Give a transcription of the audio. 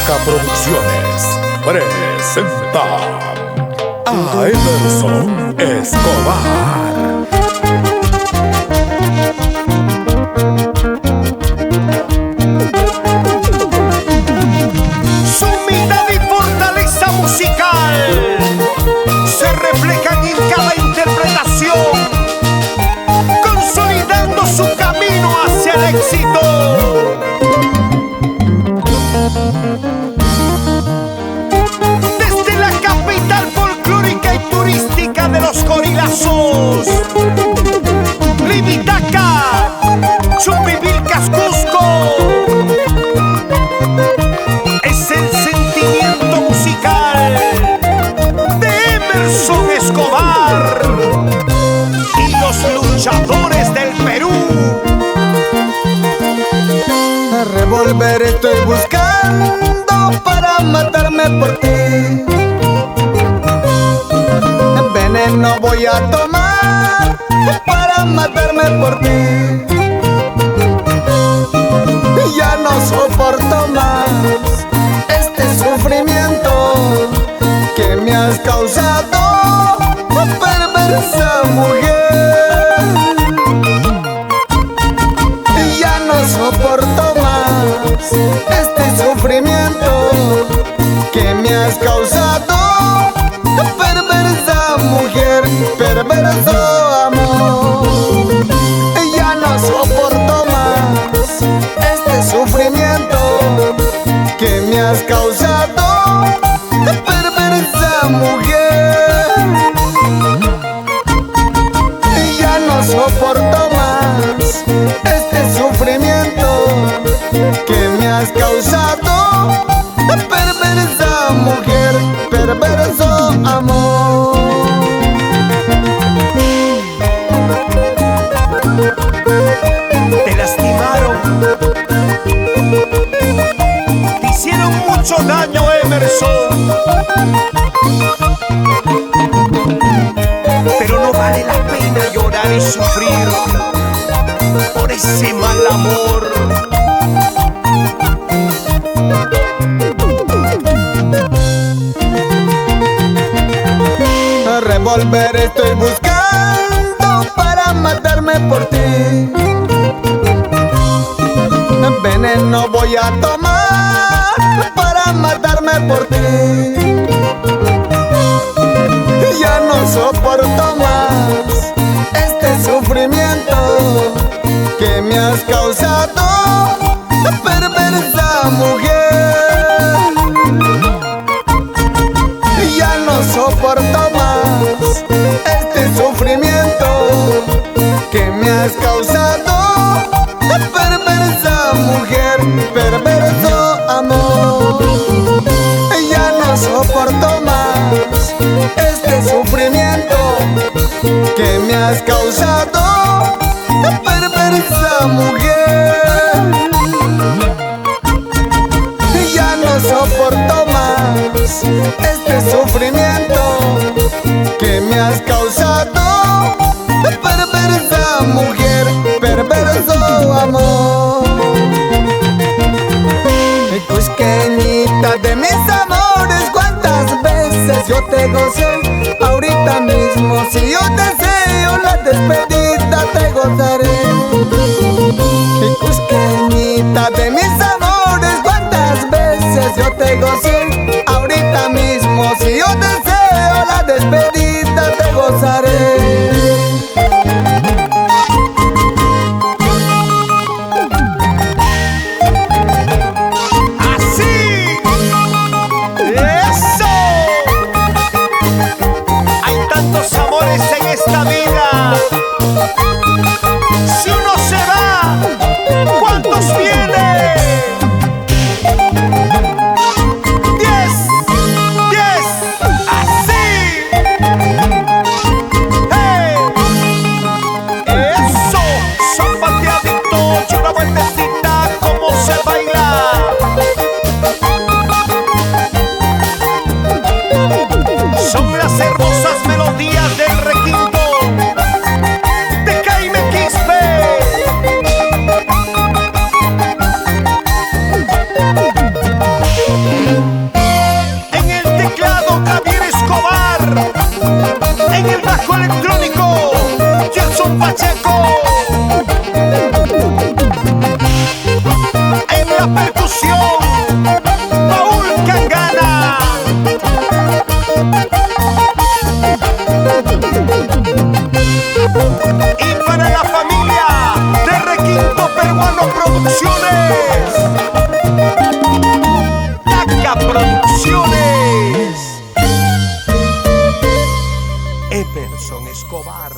Caca Producciones presenta a Emerson Escobar. Su humildad y fortaleza musical se reflejan en cada interpretación, consolidando su camino hacia el éxito. Desde la capital folclórica y turística de los gorilazos, Limitaca, Chupivilcas, Cusco, es el sentimiento musical de Emerson Escobar y los luchadores del Perú. A revólver estoy buscando para matarme por ti. Veneno voy a tomar para matarme por ti. Ya no soporto más este sufrimiento que me has causado, perversa mujer. Ya no soporto más este sufrimiento que me has causado, perversa mujer, perverso amor. Ya no soporto más este sufrimiento que me has causado, perversa mujer. Ya no soporto más este sufrimiento que me has causado, perversa mujer, perverso amor. Te lastimaron, te hicieron mucho daño, Emerson, pero no vale la pena llorar y sufrir por ese mal amor. A revólver estoy buscando para matarme por ti. Veneno voy a tomar para matarme por ti. Ya no soporto más este sufrimiento que me has causado, perversa mujer. Ya no soporto más este sufrimiento que me has causado, perversa mujer, perverso amor. Ya no soporto más este sufrimiento que me has causado, perversa mujer. Ya no soporto más este sufrimiento que me has causado, perversa mujer, perverso amor. Cusqueñita de mis amores, cuántas veces yo te gocé. Ahorita mismo si yo deseo la despedida te gozaré. Cusqueñita de mis amores, cuántas veces yo te gocé. Ahorita mismo si yo deseo la despedida te gozaré. En esta vida, si uno se va, ¿cuántos vienen? bajo electrónico, Gerson Pacheco. En la percusión, Paul Cangana. Y para la familia de Requinto Peruano Producciones, Taca Producciones, Emerson Escobar.